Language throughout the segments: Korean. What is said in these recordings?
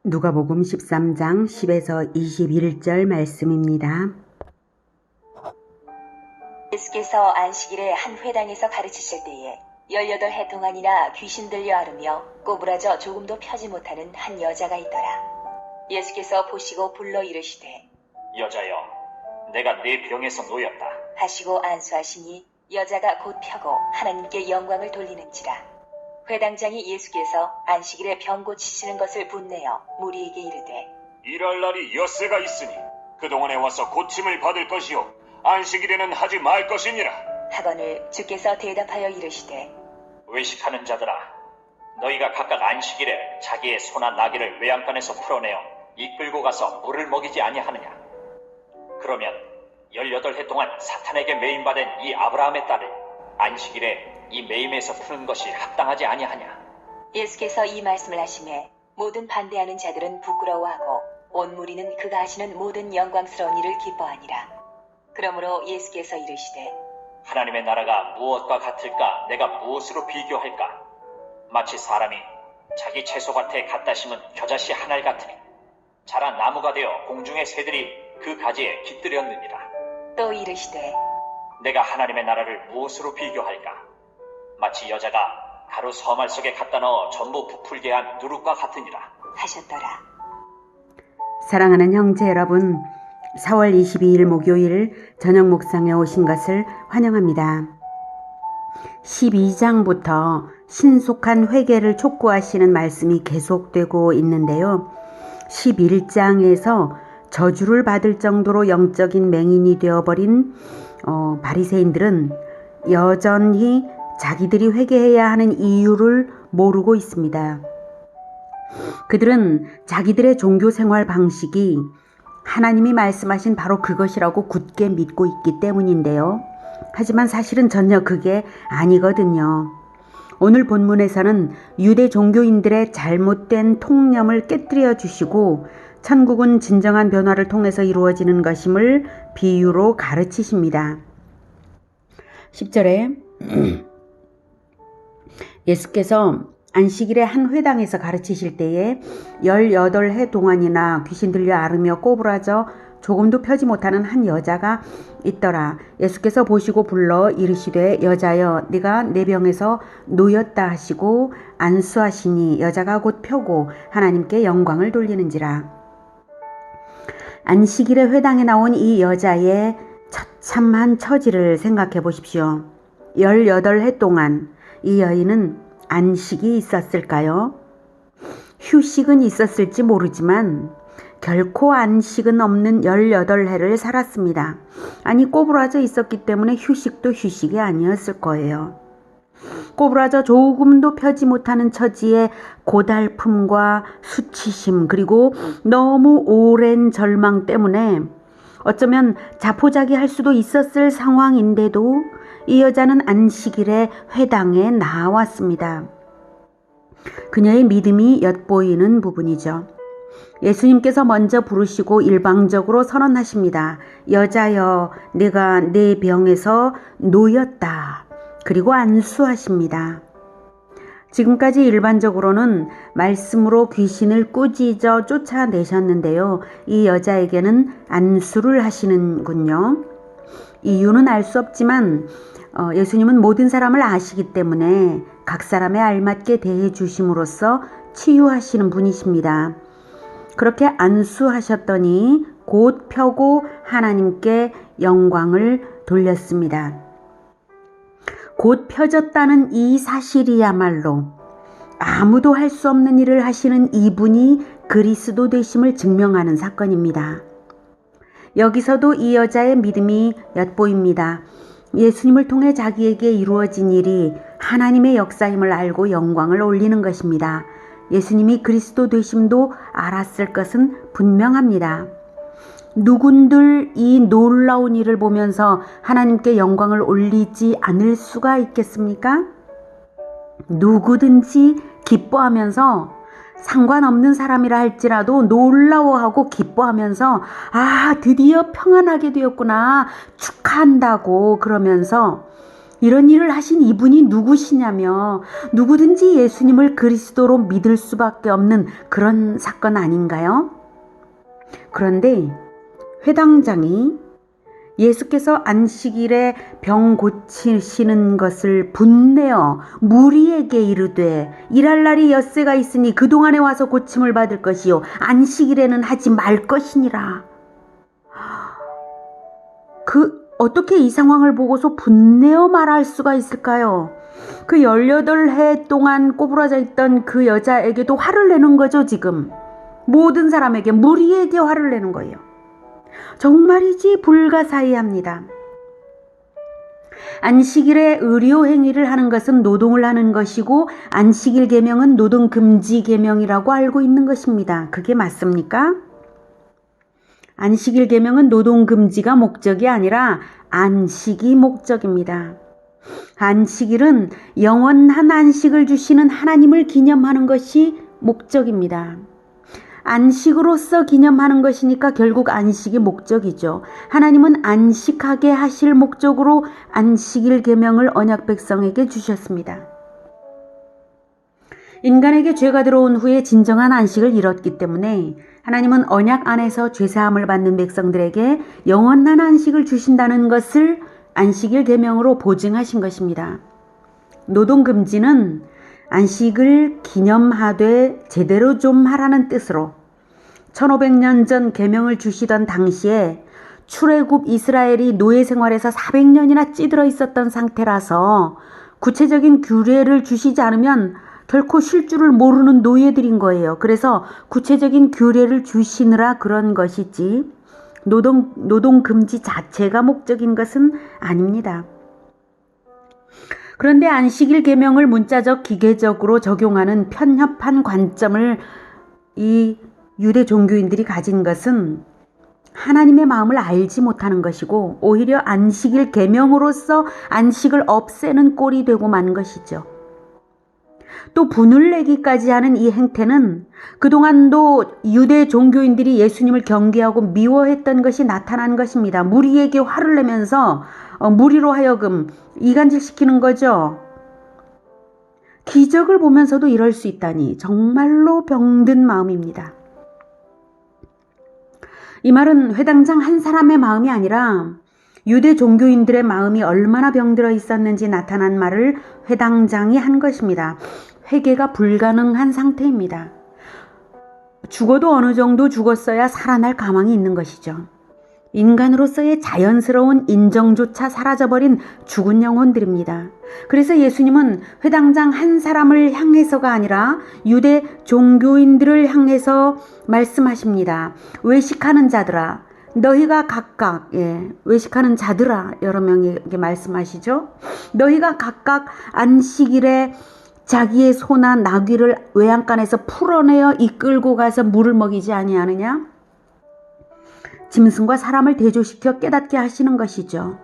누가복음 13장 10에서 21절 말씀입니다. 예수께서 안식일에 한 회당에서 가르치실 때에 18해 동안이나 귀신 들려 앓으며 꼬부라져 조금도 펴지 못하는 한 여자가 있더라. 예수께서 보시고 불러 이르시되 여자여, 내가 네 병에서 놓였다. 하시고 안수하시니 여자가 곧 펴고 하나님께 영광을 돌리는지라. 회당장이 예수께서 안식일에 병 고치시는 것을 분내어 무리에게 이르되 일할 날이 엿새가 있으니 그동안에 와서 고침을 받을 것이요 안식일에는 하지 말 것이니라. 하거늘 주께서 대답하여 이르시되 외식하는 자들아, 너희가 각각 안식일에 자기의 소나 나귀를 외양간에서 풀어내어 이끌고 가서 물을 먹이지 아니하느냐. 그러면 18해 동안 사탄에게 매임받은 이 아브라함의 딸을 안식일에 이 매임에서 푸는 것이 합당하지 아니하냐. 예수께서 이 말씀을 하시매 모든 반대하는 자들은 부끄러워하고 온 무리는 그가 하시는 모든 영광스러운 일을 기뻐하니라. 그러므로 예수께서 이르시되 하나님의 나라가 무엇과 같을까? 내가 무엇으로 비교할까? 마치 사람이 자기 채소밭에 갖다 심은 겨자씨 한 알 같으니 자란 나무가 되어 공중의 새들이 그 가지에 깃들였느니라. 또 이르시되 내가 하나님의 나라를 무엇으로 비교할까? 마치 여자가 가루 서말 속에 갖다 넣어 전부 부풀게 한 누룩과 같으니라 하셨더라. 사랑하는 형제 여러분, 4월 22일 목요일 저녁 묵상에 오신 것을 환영합니다. 12장부터 신속한 회개를 촉구하시는 말씀이 계속되고 있는데요. 11장에서 저주를 받을 정도로 영적인 맹인이 되어버린 바리새인들은 여전히 자기들이 회개해야 하는 이유를 모르고 있습니다. 그들은 자기들의 종교 생활 방식이 하나님이 말씀하신 바로 그것이라고 굳게 믿고 있기 때문인데요. 하지만 사실은 전혀 그게 아니거든요. 오늘 본문에서는 유대 종교인들의 잘못된 통념을 깨뜨려 주시고 천국은 진정한 변화를 통해서 이루어지는 것임을 비유로 가르치십니다. 10절에 예수께서 안식일에 한 회당에서 가르치실 때에 18해 동안이나 귀신 들려 앓으며 꼬부라져 조금도 펴지 못하는 한 여자가 있더라. 예수께서 보시고 불러 이르시되 여자여, 네가 내 병에서 놓였다 하시고 안수하시니 여자가 곧 펴고 하나님께 영광을 돌리는지라. 안식일에 회당에 나온 이 여자의 처참한 처지를 생각해 보십시오. 18해 동안 이 여인은 안식이 있었을까요? 휴식은 있었을지 모르지만 결코 안식은 없는 18해를 살았습니다. 아니, 꼬부라져 있었기 때문에 휴식도 휴식이 아니었을 거예요. 꼬부라져 조금도 펴지 못하는 처지의 고달픔과 수치심, 그리고 너무 오랜 절망 때문에 어쩌면 자포자기할 수도 있었을 상황인데도 이 여자는 안식일에 회당에 나왔습니다. 그녀의 믿음이 엿보이는 부분이죠. 예수님께서 먼저 부르시고 일방적으로 선언하십니다. 여자여, 내가 내 병에서 놓였다. 그리고 안수하십니다. 지금까지 일반적으로는 말씀으로 귀신을 꾸짖어 쫓아내셨는데요. 이 여자에게는 안수를 하시는군요. 이유는 알 수 없지만 예수님은 모든 사람을 아시기 때문에 각 사람에 알맞게 대해 주심으로써 치유하시는 분이십니다. 그렇게 안수하셨더니 곧 펴고 하나님께 영광을 돌렸습니다. 곧 펴졌다는 이 사실이야말로 아무도 할 수 없는 일을 하시는 이분이 그리스도 되심을 증명하는 사건입니다. 여기서도 이 여자의 믿음이 엿보입니다. 예수님을 통해 자기에게 이루어진 일이 하나님의 역사임을 알고 영광을 올리는 것입니다. 예수님이 그리스도 되심도 알았을 것은 분명합니다. 누군들 이 놀라운 일을 보면서 하나님께 영광을 올리지 않을 수가 있겠습니까? 누구든지 기뻐하면서 상관없는 사람이라 할지라도 놀라워하고 기뻐하면서 드디어 평안하게 되었구나, 축하한다고 그러면서 이런 일을 하신 이분이 누구시냐며 누구든지 예수님을 그리스도로 믿을 수밖에 없는 그런 사건 아닌가요? 그런데 회당장이 예수께서 안식일에 병 고치시는 것을 분내어 무리에게 이르되 일할 날이 엿새가 있으니 그동안에 와서 고침을 받을 것이요 안식일에는 하지 말 것이니라. 어떻게 이 상황을 보고서 분내어 말할 수가 있을까요? 그 18해 동안 꼬부라져 있던 그 여자에게도 화를 내는 거죠, 지금. 모든 사람에게, 무리에게 화를 내는 거예요. 정말이지 불가사의합니다. 안식일에 의료 행위를 하는 것은 노동을 하는 것이고 안식일 계명은 노동 금지 계명이라고 알고 있는 것입니다. 그게 맞습니까? 안식일 계명은 노동 금지가 목적이 아니라 안식이 목적입니다. 안식일은 영원한 안식을 주시는 하나님을 기념하는 것이 목적입니다. 안식으로서 기념하는 것이니까 결국 안식이 목적이죠. 하나님은 안식하게 하실 목적으로 안식일 계명을 언약 백성에게 주셨습니다. 인간에게 죄가 들어온 후에 진정한 안식을 잃었기 때문에 하나님은 언약 안에서 죄사함을 받는 백성들에게 영원한 안식을 주신다는 것을 안식일 계명으로 보증하신 것입니다. 노동금지는 안식을 기념하되 제대로 좀 하라는 뜻으로 1500년 전 계명을 주시던 당시에 출애굽 이스라엘이 노예 생활에서 400년이나 찌들어 있었던 상태라서 구체적인 규례를 주시지 않으면 결코 쉴 줄을 모르는 노예들인 거예요. 그래서 구체적인 규례를 주시느라 그런 것이지 노동 금지 자체가 목적인 것은 아닙니다. 그런데 안식일 계명을 문자적 기계적으로 적용하는 편협한 관점을 이 유대 종교인들이 가진 것은 하나님의 마음을 알지 못하는 것이고 오히려 안식일 계명으로서 안식을 없애는 꼴이 되고 만 것이죠. 또 분을 내기까지 하는 이 행태는 그동안도 유대 종교인들이 예수님을 경계하고 미워했던 것이 나타난 것입니다. 무리에게 화를 내면서 무리로 하여금 이간질시키는 거죠. 기적을 보면서도 이럴 수 있다니 정말로 병든 마음입니다. 이 말은 회당장 한 사람의 마음이 아니라 유대 종교인들의 마음이 얼마나 병들어 있었는지 나타난 말을 회당장이 한 것입니다. 회개가 불가능한 상태입니다. 죽어도 어느 정도 죽었어야 살아날 가망이 있는 것이죠. 인간으로서의 자연스러운 인정조차 사라져버린 죽은 영혼들입니다. 그래서 예수님은 회당장 한 사람을 향해서가 아니라 유대 종교인들을 향해서 말씀하십니다. 외식하는 자들아, 너희가 각각, 외식하는 자들아, 여러 명에게 말씀하시죠. 너희가 각각 안식일에 자기의 소나 나귀를 외양간에서 풀어내어 이끌고 가서 물을 먹이지 아니하느냐? 짐승과 사람을 대조시켜 깨닫게 하시는 것이죠.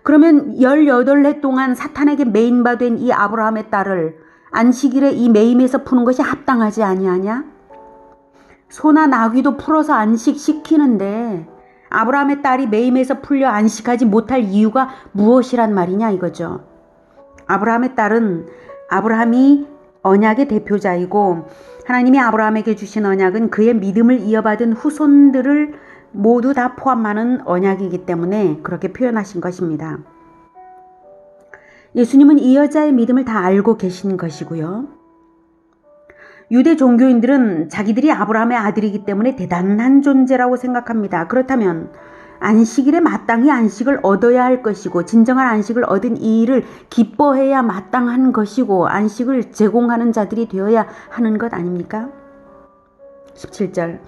그러면 18해 동안 사탄에게 매인바 된 이 아브라함의 딸을 안식일에 이 매임에서 푸는 것이 합당하지 아니하냐? 소나 나귀도 풀어서 안식시키는데 아브라함의 딸이 매임에서 풀려 안식하지 못할 이유가 무엇이란 말이냐 이거죠. 아브라함의 딸은 아브라함이 언약의 대표자이고 하나님이 아브라함에게 주신 언약은 그의 믿음을 이어받은 후손들을 모두 다 포함하는 언약이기 때문에 그렇게 표현하신 것입니다. 예수님은 이 여자의 믿음을 다 알고 계신 것이고요. 유대 종교인들은 자기들이 아브라함의 아들이기 때문에 대단한 존재라고 생각합니다. 그렇다면 안식일에 마땅히 안식을 얻어야 할 것이고 진정한 안식을 얻은 이 일을 기뻐해야 마땅한 것이고 안식을 제공하는 자들이 되어야 하는 것 아닙니까? 17절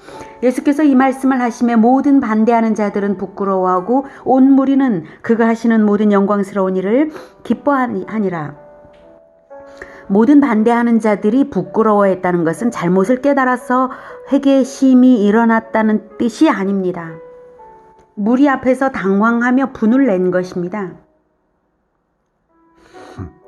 예수께서 이 말씀을 하시며 모든 반대하는 자들은 부끄러워하고 온 무리는 그가 하시는 모든 영광스러운 일을 기뻐하니라. 모든 반대하는 자들이 부끄러워했다는 것은 잘못을 깨달아서 회개심이 일어났다는 뜻이 아닙니다. 무리 앞에서 당황하며 분을 낸 것입니다.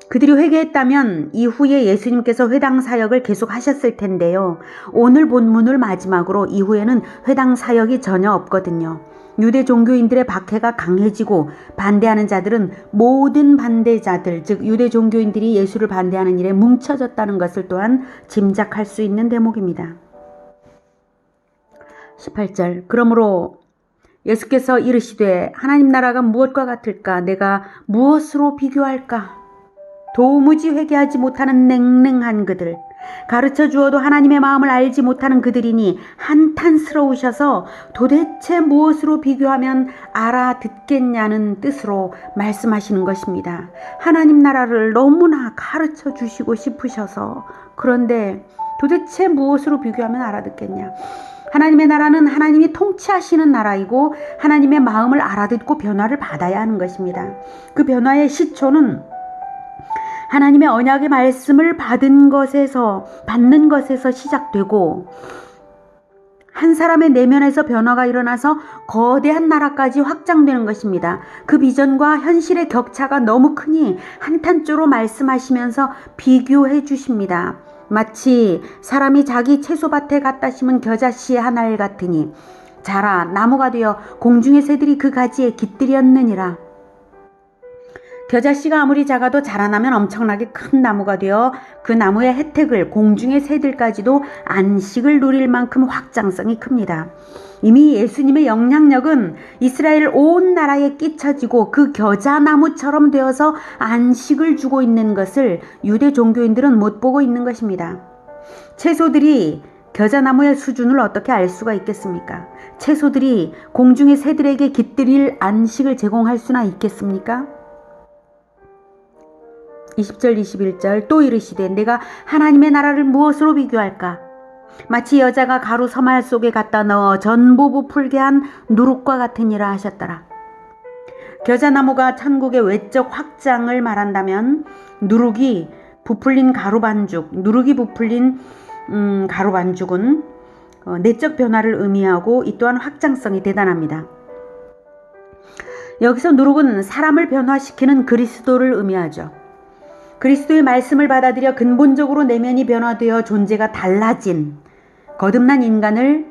그들이 회개했다면 이후에 예수님께서 회당 사역을 계속 하셨을 텐데요. 오늘 본문을 마지막으로 이후에는 회당 사역이 전혀 없거든요. 유대 종교인들의 박해가 강해지고 반대하는 자들은 모든 반대자들, 즉 유대 종교인들이 예수를 반대하는 일에 뭉쳐졌다는 것을 또한 짐작할 수 있는 대목입니다. 18절 그러므로 예수께서 이르시되 하나님 나라가 무엇과 같을까? 내가 무엇으로 비교할까? 도무지 회개하지 못하는 냉랭한 그들, 가르쳐 주어도 하나님의 마음을 알지 못하는 그들이니 한탄스러우셔서 도대체 무엇으로 비교하면 알아듣겠냐는 뜻으로 말씀하시는 것입니다. 하나님 나라를 너무나 가르쳐 주시고 싶으셔서, 그런데 도대체 무엇으로 비교하면 알아듣겠냐? 하나님의 나라는 하나님이 통치하시는 나라이고 하나님의 마음을 알아듣고 변화를 받아야 하는 것입니다. 그 변화의 시초는 하나님의 언약의 말씀을 받는 것에서 시작되고, 한 사람의 내면에서 변화가 일어나서 거대한 나라까지 확장되는 것입니다. 그 비전과 현실의 격차가 너무 크니 한탄조로 말씀하시면서 비교해 주십니다. 마치 사람이 자기 채소밭에 갖다 심은 겨자씨의 한 알 같으니 자라 나무가 되어 공중의 새들이 그 가지에 깃들였느니라. 겨자씨가 아무리 작아도 자라나면 엄청나게 큰 나무가 되어 그 나무의 혜택을 공중의 새들까지도 안식을 누릴 만큼 확장성이 큽니다. 이미 예수님의 영향력은 이스라엘 온 나라에 끼쳐지고 그 겨자나무처럼 되어서 안식을 주고 있는 것을 유대 종교인들은 못 보고 있는 것입니다. 채소들이 겨자나무의 수준을 어떻게 알 수가 있겠습니까? 채소들이 공중의 새들에게 깃들일 안식을 제공할 수나 있겠습니까? 20절 21절 또 이르시되 내가 하나님의 나라를 무엇으로 비교할까? 마치 여자가 가루 서말 속에 갖다 넣어 전부 부풀게 한 누룩과 같으니라 하셨더라. 겨자나무가 천국의 외적 확장을 말한다면 누룩이 부풀린 가루 반죽은 내적 변화를 의미하고 이 또한 확장성이 대단합니다. 여기서 누룩은 사람을 변화시키는 그리스도를 의미하죠. 그리스도의 말씀을 받아들여 근본적으로 내면이 변화되어 존재가 달라진 거듭난 인간을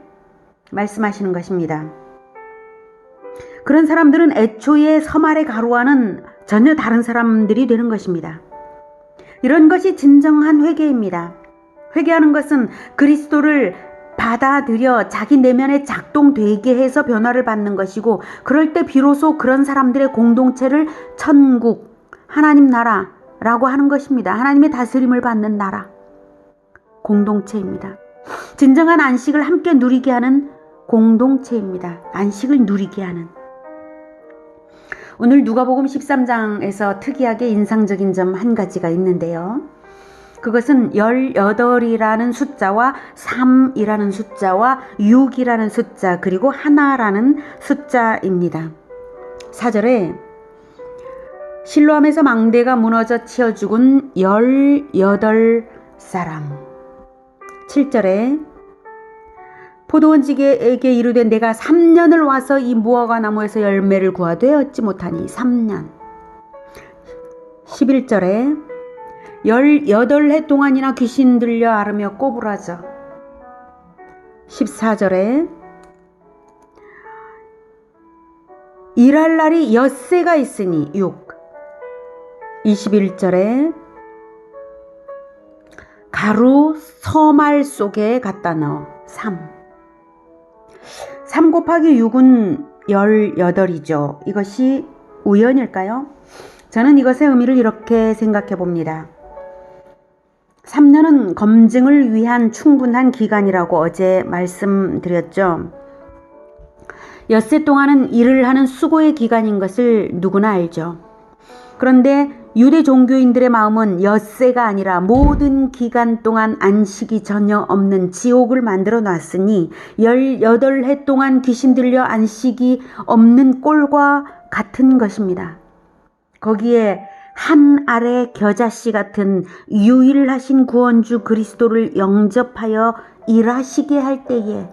말씀하시는 것입니다. 그런 사람들은 애초에 서말의 가루와는 전혀 다른 사람들이 되는 것입니다. 이런 것이 진정한 회개입니다. 회개하는 것은 그리스도를 받아들여 자기 내면에 작동되게 해서 변화를 받는 것이고, 그럴 때 비로소 그런 사람들의 공동체를 천국, 하나님 나라라고 하는 것입니다. 하나님의 다스림을 받는 나라, 공동체입니다. 진정한 안식을 함께 누리게 하는 공동체입니다. 안식을 누리게 하는. 오늘 누가복음 13장에서 특이하게 인상적인 점 한 가지가 있는데요. 그것은 18이라는 숫자와 3이라는 숫자와 6이라는 숫자, 그리고 하나라는 숫자입니다. 4절에 실로암에서 망대가 무너져 치어 죽은 18사람. 7절에 포도원지게에게 이르되 내가 3년을 와서 이 무화과 나무에서 열매를 구하되 얻지 못하니 3년. 11절에 18해 동안이나 귀신 들려 앓으며 꼬부라져. 14절에 일할 날이 엿새가 있으니 6. 21절에 가루 서말 속에 갖다 넣어 3. 3 곱하기 6은 18이죠. 이것이 우연일까요? 저는 이것의 의미를 이렇게 생각해 봅니다. 3년은 검증을 위한 충분한 기간이라고 어제 말씀드렸죠. 엿새 동안은 일을 하는 수고의 기간인 것을 누구나 알죠. 그런데 유대 종교인들의 마음은 엿새가 아니라 모든 기간 동안 안식이 전혀 없는 지옥을 만들어 놨으니 18해 동안 귀신 들려 안식이 없는 꼴과 같은 것입니다. 거기에 한 알의 겨자씨 같은 유일하신 구원주 그리스도를 영접하여 일하시게 할 때에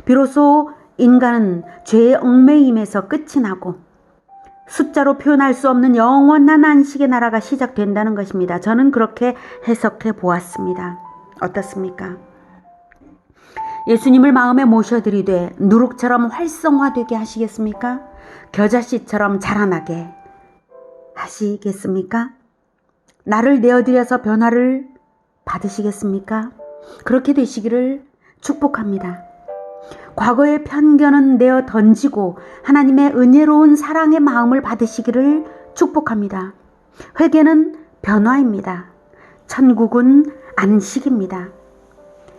비로소 인간은 죄의 얽매임에서 끝이 나고 숫자로 표현할 수 없는 영원한 안식의 나라가 시작된다는 것입니다. 저는 그렇게 해석해 보았습니다. 어떻습니까? 예수님을 마음에 모셔드리되 누룩처럼 활성화되게 하시겠습니까? 겨자씨처럼 자라나게 하시겠습니까? 나를 내어드려서 변화를 받으시겠습니까? 그렇게 되시기를 축복합니다. 과거의 편견은 내어 던지고 하나님의 은혜로운 사랑의 마음을 받으시기를 축복합니다. 회개는 변화입니다. 천국은 안식입니다.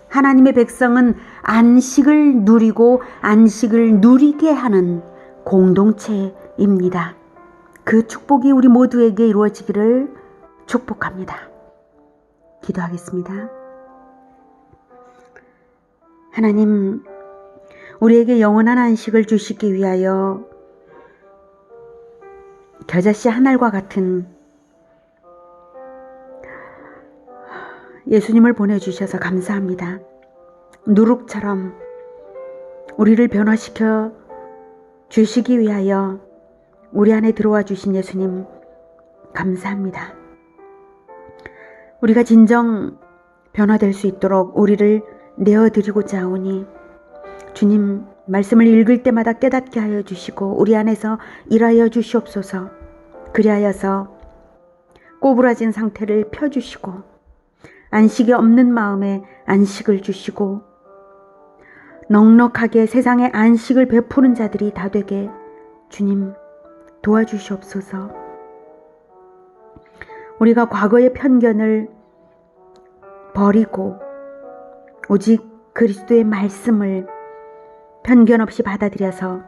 하나님의 백성은 안식을 누리고 안식을 누리게 하는 공동체입니다. 그 축복이 우리 모두에게 이루어지기를 축복합니다. 기도하겠습니다. 하나님, 우리에게 영원한 안식을 주시기 위하여 겨자씨 한 알과 같은 예수님을 보내주셔서 감사합니다. 누룩처럼 우리를 변화시켜 주시기 위하여 우리 안에 들어와 주신 예수님 감사합니다. 우리가 진정 변화될 수 있도록 우리를 내어드리고자 하오니 주님 말씀을 읽을 때마다 깨닫게 하여 주시고 우리 안에서 일하여 주시옵소서. 그리하여서 꼬부라진 상태를 펴주시고 안식이 없는 마음에 안식을 주시고 넉넉하게 세상에 안식을 베푸는 자들이 다 되게 주님 도와주시옵소서. 우리가 과거의 편견을 버리고 오직 그리스도의 말씀을 편견 없이 받아들여서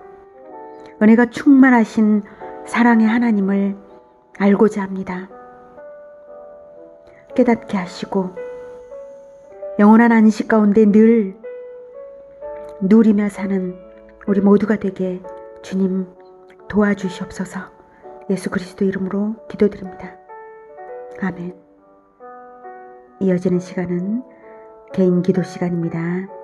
은혜가 충만하신 사랑의 하나님을 알고자 합니다. 깨닫게 하시고 영원한 안식 가운데 늘 누리며 사는 우리 모두가 되게 주님 도와주시옵소서. 예수 그리스도 이름으로 기도드립니다. 아멘. 이어지는 시간은 개인 기도 시간입니다.